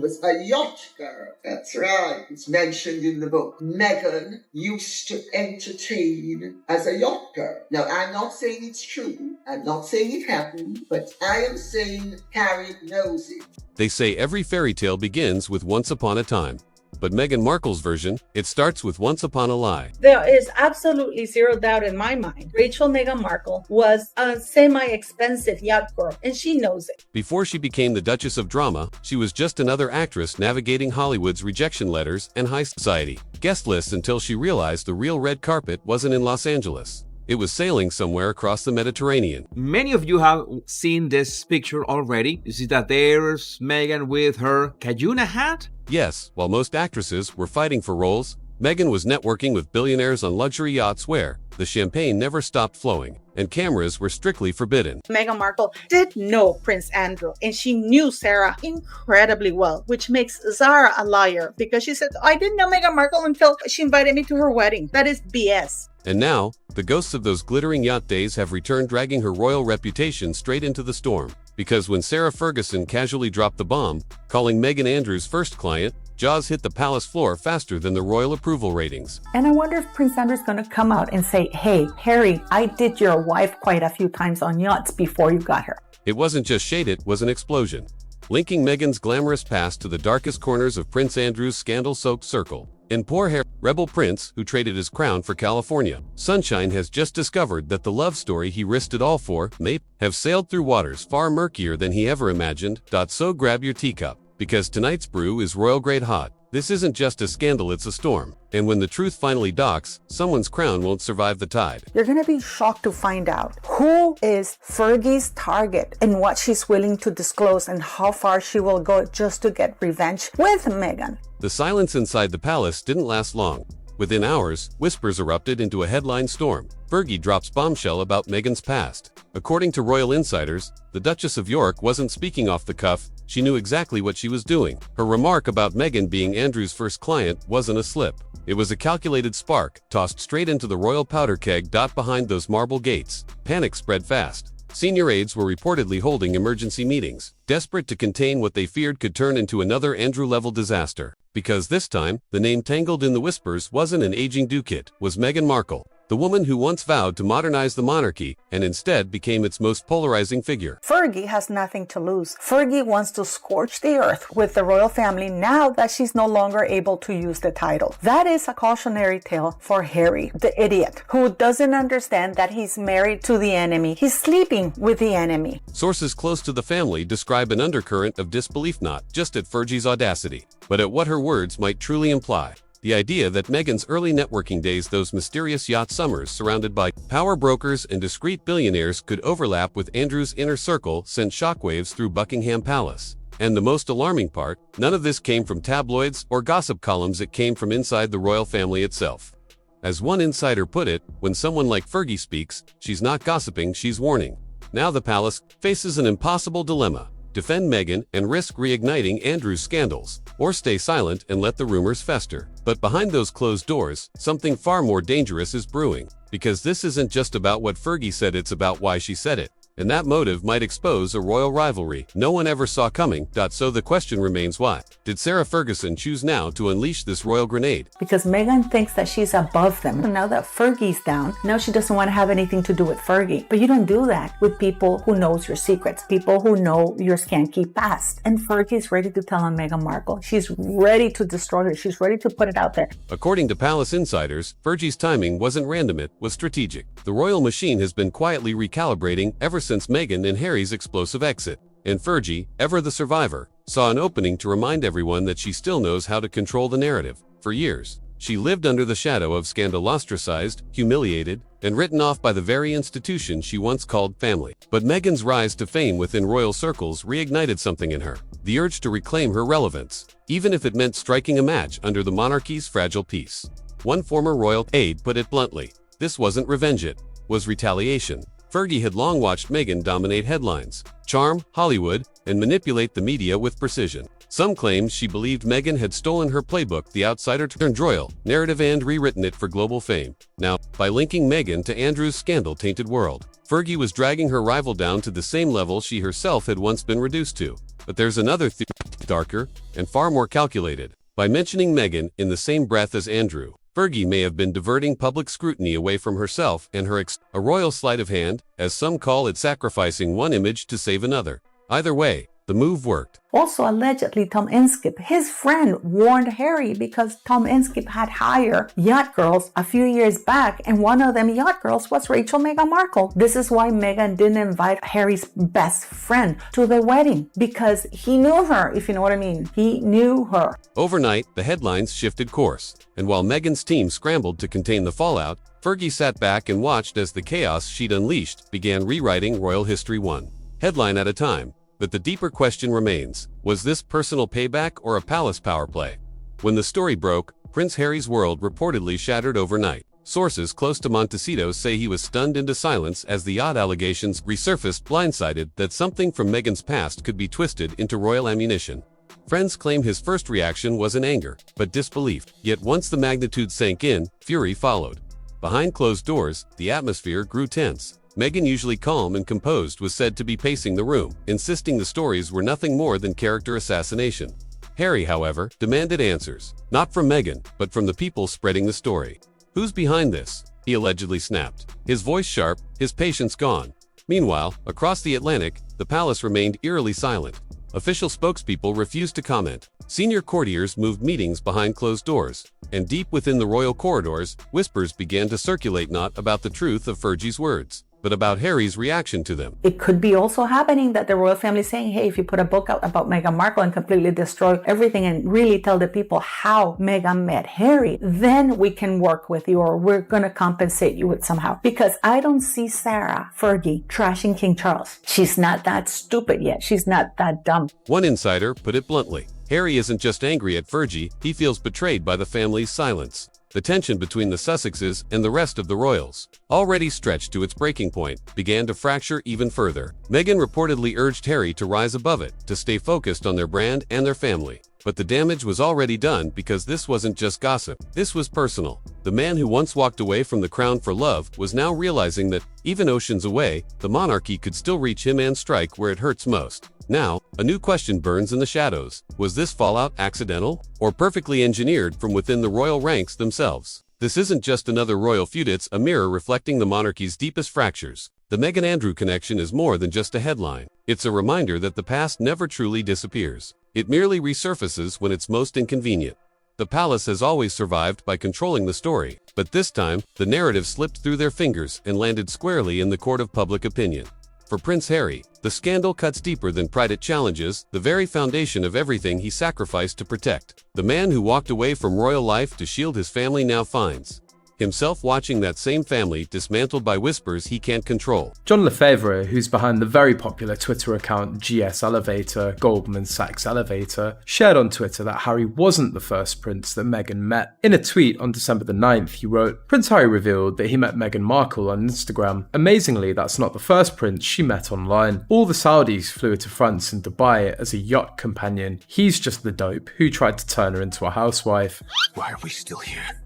Was a yacht girl. That's right. It's mentioned in the book. Meghan used to entertain as a yacht girl. Now, I'm not saying it's true. I'm not saying it happened, but I am saying Harry knows it. They say every fairy tale begins with once upon a time. But Meghan Markle's version, it starts with once upon a lie. There is absolutely zero doubt in my mind. Rachel Meghan Markle was a semi-expensive yacht girl, and she knows it. Before she became the Duchess of Drama, she was just another actress navigating Hollywood's rejection letters and high society guest lists until she realized the real red carpet wasn't in Los Angeles. It was sailing somewhere across the Mediterranean. Many of you have seen this picture already. You see that there's Meghan with her Cajuna hat? Yes, while most actresses were fighting for roles, Meghan was networking with billionaires on luxury yachts where the champagne never stopped flowing and cameras were strictly forbidden. Meghan Markle did know Prince Andrew, and she knew Sarah incredibly well, which makes Zara a liar because she said, I didn't know Meghan Markle until she invited me to her wedding. That is BS. And now, the ghosts of those glittering yacht days have returned, dragging her royal reputation straight into the storm. Because when Sarah Ferguson casually dropped the bomb, calling Meghan Andrews' first client, jaws hit the palace floor faster than the royal approval ratings. And I wonder if Prince Andrew's going to come out and say, hey, Harry, I did your wife quite a few times on yachts before you got her. It wasn't just shade, it was an explosion, linking Meghan's glamorous past to the darkest corners of Prince Andrew's scandal-soaked circle. And poor Harry, rebel prince who traded his crown for California Sunshine, has just discovered that the love story he risked it all for may have sailed through waters far murkier than he ever imagined. So grab your teacup, because tonight's brew is royal grade hot. This isn't just a scandal, it's a storm. And when the truth finally docks, someone's crown won't survive the tide. You're going to be shocked to find out who is Fergie's target and what she's willing to disclose and how far she will go just to get revenge with Meghan. The silence inside the palace didn't last long. Within hours, whispers erupted into a headline storm. Fergie drops bombshell about Meghan's past. According to royal insiders, the Duchess of York wasn't speaking off the cuff. She knew exactly what she was doing. Her remark about Meghan being Andrew's first client wasn't a slip. It was a calculated spark, tossed straight into the royal powder keg. Behind those marble gates, panic spread fast. Senior aides were reportedly holding emergency meetings, desperate to contain what they feared could turn into another Andrew-level disaster. Because this time, the name tangled in the whispers wasn't an aging ducat, was Meghan Markle, the woman who once vowed to modernize the monarchy and instead became its most polarizing figure. Fergie has nothing to lose. Fergie wants to scorch the earth with the royal family now that she's no longer able to use the title. That is a cautionary tale for Harry, the idiot, who doesn't understand that he's married to the enemy. He's sleeping with the enemy. Sources close to the family describe an undercurrent of disbelief, not just at Fergie's audacity, but at what her words might truly imply. The idea that Meghan's early networking days, those mysterious yacht summers surrounded by power brokers and discreet billionaires, could overlap with Andrew's inner circle sent shockwaves through Buckingham Palace. And the most alarming part, none of this came from tabloids or gossip columns, it came from inside the royal family itself. As one insider put it, when someone like Fergie speaks, she's not gossiping, she's warning. Now the palace faces an impossible dilemma: defend Meghan and risk reigniting Andrew's scandals, or stay silent and let the rumors fester. But behind those closed doors, something far more dangerous is brewing. Because this isn't just about what Fergie said, it's about why she said it. And that motive might expose a royal rivalry no one ever saw coming. So the question remains, why did Sarah Ferguson choose now to unleash this royal grenade? Because Meghan thinks that she's above them. Now that Fergie's down, now she doesn't want to have anything to do with Fergie. But you don't do that with people who knows your secrets, people who know your skanky past. And Fergie's ready to tell on Meghan Markle. She's ready to destroy her. She's ready to put it out there. According to palace insiders, Fergie's timing wasn't random, it was strategic. The royal machine has been quietly recalibrating ever since Meghan and Harry's explosive exit. And Fergie, ever the survivor, saw an opening to remind everyone that she still knows how to control the narrative. For years, she lived under the shadow of scandal, ostracized, humiliated, and written off by the very institution she once called family. But Meghan's rise to fame within royal circles reignited something in her, the urge to reclaim her relevance, even if it meant striking a match under the monarchy's fragile peace. One former royal aide put it bluntly: this wasn't revenge, it was retaliation. Fergie had long watched Meghan dominate headlines, charm Hollywood, and manipulate the media with precision. Some claimed she believed Meghan had stolen her playbook, the outsider turned royal narrative, and rewritten it for global fame. Now, by linking Meghan to Andrew's scandal-tainted world, Fergie was dragging her rival down to the same level she herself had once been reduced to. But there's another theory, darker and far more calculated. By mentioning Meghan in the same breath as Andrew, Fergie may have been diverting public scrutiny away from herself and her a royal sleight of hand, as some call it, sacrificing one image to save another. Either way, the move worked. Also, allegedly, Tom Inskip, his friend, warned Harry because Tom Inskip had hired yacht girls a few years back, and one of them yacht girls was Rachel Meghan Markle. This is why Meghan didn't invite Harry's best friend to the wedding, because he knew her, if you know what I mean. He knew her. Overnight, the headlines shifted course, and while Meghan's team scrambled to contain the fallout, Fergie sat back and watched as the chaos she'd unleashed began rewriting royal history one headline at a time. But the deeper question remains, was this personal payback or a palace power play? When the story broke, Prince Harry's world reportedly shattered overnight. Sources close to Montecito say he was stunned into silence as the yacht allegations resurfaced, blindsided that something from Meghan's past could be twisted into royal ammunition. Friends claim his first reaction wasn't anger, but disbelief. Yet once the magnitude sank in, fury followed. Behind closed doors, the atmosphere grew tense. Meghan, usually calm and composed, was said to be pacing the room, insisting the stories were nothing more than character assassination. Harry, however, demanded answers, not from Meghan, but from the people spreading the story. Who's behind this? He allegedly snapped, his voice sharp, his patience gone. Meanwhile, across the Atlantic, the palace remained eerily silent. Official spokespeople refused to comment. Senior courtiers moved meetings behind closed doors, and deep within the royal corridors, whispers began to circulate, not about the truth of Fergie's words, but about Harry's reaction to them. It could be also happening that the royal family is saying, hey, if you put a book out about Meghan Markle and completely destroy everything and really tell the people how Meghan met Harry, then we can work with you, or we're going to compensate you with somehow. Because I don't see Sarah, Fergie, trashing King Charles. She's not that stupid yet. She's not that dumb. One insider put it bluntly. Harry isn't just angry at Fergie, he feels betrayed by the family's silence. The tension between the Sussexes and the rest of the royals, already stretched to its breaking point, began to fracture even further. Meghan reportedly urged Harry to rise above it, to stay focused on their brand and their family. But the damage was already done, because this wasn't just gossip. This was personal. The man who once walked away from the crown for love was now realizing that, even oceans away, the monarchy could still reach him and strike where it hurts most. Now, a new question burns in the shadows. Was this fallout accidental, or perfectly engineered from within the royal ranks themselves? This isn't just another royal feud, it's a mirror reflecting the monarchy's deepest fractures. The Meghan-Andrew connection is more than just a headline. It's a reminder that the past never truly disappears. It merely resurfaces when it's most inconvenient. The palace has always survived by controlling the story, but this time, the narrative slipped through their fingers and landed squarely in the court of public opinion. For Prince Harry, the scandal cuts deeper than pride. It challenges the very foundation of everything he sacrificed to protect. The man who walked away from royal life to shield his family now finds himself watching that same family dismantled by whispers he can't control. John Lefebvre, who's behind the very popular Twitter account GS Elevator, Goldman Sachs Elevator, shared on Twitter that Harry wasn't the first prince that Meghan met. In a tweet on December the 9th, he wrote, "Prince Harry revealed that he met Meghan Markle on Instagram. Amazingly, that's not the first prince she met online. All the Saudis flew her to France and Dubai as a yacht companion. He's just the dope who tried to turn her into a housewife." Why are we still here?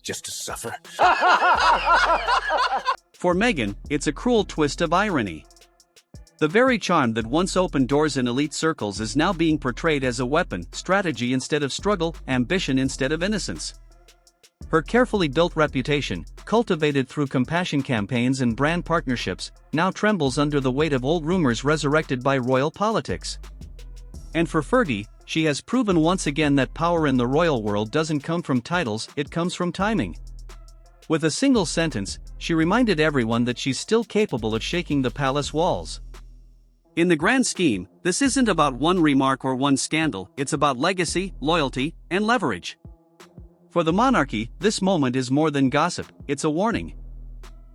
Just to suffer? For Meghan, it's a cruel twist of irony. The very charm that once opened doors in elite circles is now being portrayed as a weapon, strategy instead of struggle, ambition instead of innocence. Her carefully built reputation, cultivated through compassion campaigns and brand partnerships, now trembles under the weight of old rumors resurrected by royal politics. And for Fergie, she has proven once again that power in the royal world doesn't come from titles, it comes from timing. With a single sentence, she reminded everyone that she's still capable of shaking the palace walls. In the grand scheme, this isn't about one remark or one scandal, it's about legacy, loyalty, and leverage. For the monarchy, this moment is more than gossip, it's a warning.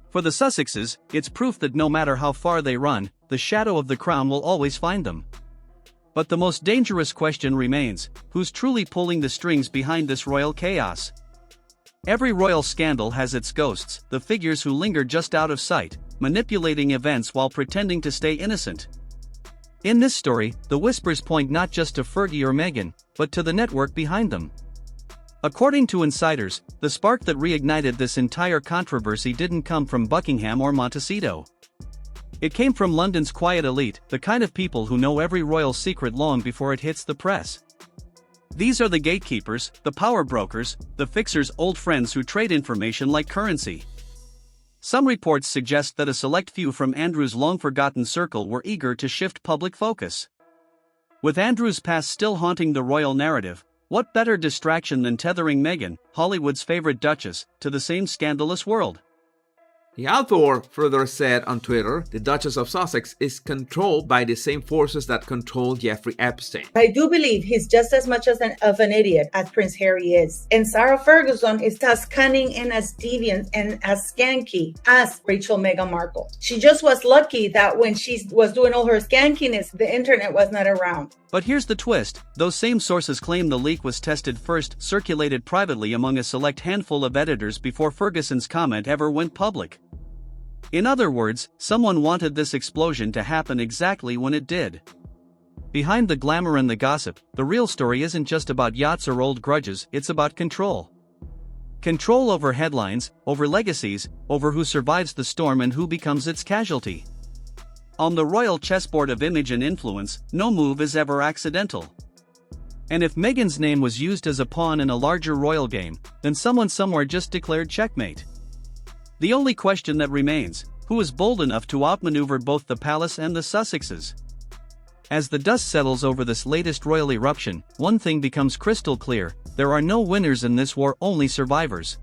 For the Sussexes, it's proof that no matter how far they run, the shadow of the crown will always find them. But the most dangerous question remains, who's truly pulling the strings behind this royal chaos? Every royal scandal has its ghosts, the figures who linger just out of sight, manipulating events while pretending to stay innocent. In this story, the whispers point not just to Fergie or Meghan, but to the network behind them. According to insiders, the spark that reignited this entire controversy didn't come from Buckingham or Montecito. It came from London's quiet elite, the kind of people who know every royal secret long before it hits the press. These are the gatekeepers, the power brokers, the fixers, old friends who trade information like currency. Some reports suggest that a select few from Andrew's long-forgotten circle were eager to shift public focus. With Andrew's past still haunting the royal narrative, what better distraction than tethering Meghan, Hollywood's favorite duchess, to the same scandalous world? The author further said on Twitter, the Duchess of Sussex is controlled by the same forces that control Jeffrey Epstein. I do believe he's just as much of an idiot as Prince Harry is. And Sarah Ferguson is as cunning and as deviant and as skanky as Meghan Markle. She just was lucky that when she was doing all her skankiness, the internet was not around. But here's the twist. Those same sources claim the leak was tested first, circulated privately among a select handful of editors before Ferguson's comment ever went public. In other words, someone wanted this explosion to happen exactly when it did. Behind the glamour and the gossip, the real story isn't just about yachts or old grudges, it's about control. Control over headlines, over legacies, over who survives the storm and who becomes its casualty. On the royal chessboard of image and influence, no move is ever accidental. And if Meghan's name was used as a pawn in a larger royal game, then someone somewhere just declared checkmate. The only question that remains, who is bold enough to outmaneuver both the palace and the Sussexes? As the dust settles over this latest royal eruption, one thing becomes crystal clear: there are no winners in this war, only survivors.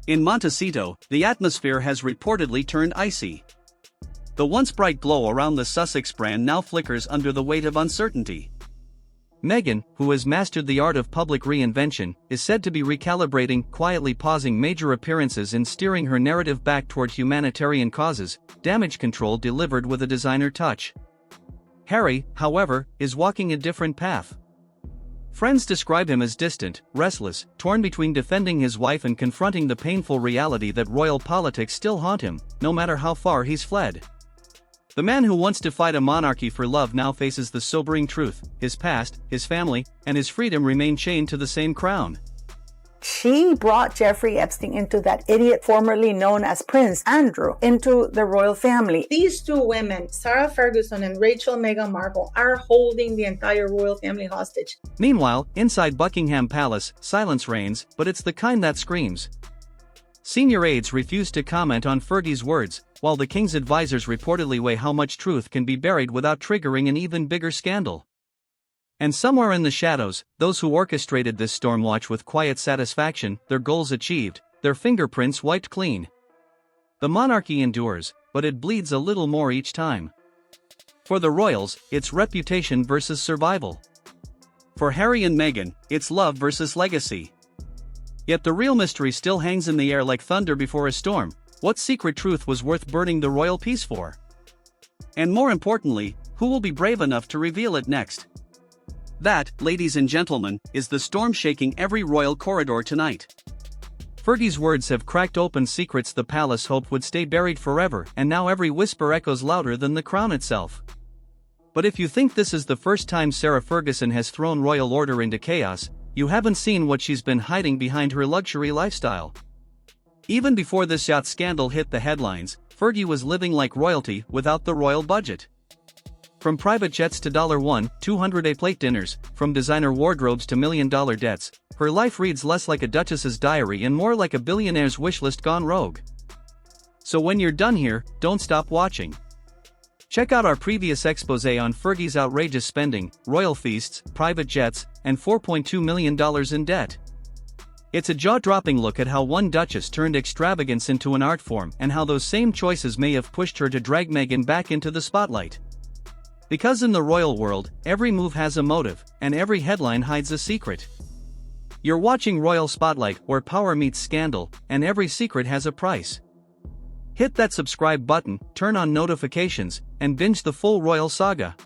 In Montecito, the atmosphere has reportedly turned icy. The once bright glow around the Sussex brand now flickers under the weight of uncertainty. Meghan, who has mastered the art of public reinvention, is said to be recalibrating, quietly pausing major appearances and steering her narrative back toward humanitarian causes, damage control delivered with a designer touch. Harry, however, is walking a different path. Friends describe him as distant, restless, torn between defending his wife and confronting the painful reality that royal politics still haunt him, no matter how far he's fled. The man who wants to fight a monarchy for love now faces the sobering truth: his past, his family, and his freedom remain chained to the same crown. She brought Jeffrey Epstein into that idiot formerly known as Prince Andrew into the royal family. These two women, Sarah Ferguson and Meghan Markle, are holding the entire royal family hostage. Meanwhile, inside Buckingham Palace, silence reigns, but it's the kind that screams. Senior aides refuse to comment on Fergie's words, while the king's advisors reportedly weigh how much truth can be buried without triggering an even bigger scandal. And somewhere in the shadows, those who orchestrated this storm watch with quiet satisfaction, their goals achieved, their fingerprints wiped clean. The monarchy endures, but it bleeds a little more each time. For the royals, it's reputation versus survival. For Harry and Meghan, it's love versus legacy. Yet the real mystery still hangs in the air like thunder before a storm. What secret truth was worth burning the royal peace for? And more importantly, who will be brave enough to reveal it next? That, ladies and gentlemen, is the storm shaking every royal corridor tonight. Fergie's words have cracked open secrets the palace hoped would stay buried forever, and now every whisper echoes louder than the crown itself. But if you think this is the first time Sarah Ferguson has thrown royal order into chaos, you haven't seen what she's been hiding behind her luxury lifestyle. Even before this yacht scandal hit the headlines, Fergie was living like royalty without the royal budget. From private jets to $200 dinners, from designer wardrobes to million-dollar debts, her life reads less like a duchess's diary and more like a billionaire's wishlist gone rogue. So when you're done here, don't stop watching. Check out our previous expose on Fergie's outrageous spending, royal feasts, private jets, and $4.2 million in debt. It's a jaw-dropping look at how one duchess turned extravagance into an art form and how those same choices may have pushed her to drag Meghan back into the spotlight. Because in the royal world, every move has a motive, and every headline hides a secret. You're watching Royal Spotlight, where power meets scandal, and every secret has a price. Hit that subscribe button, turn on notifications, and binge the full royal saga.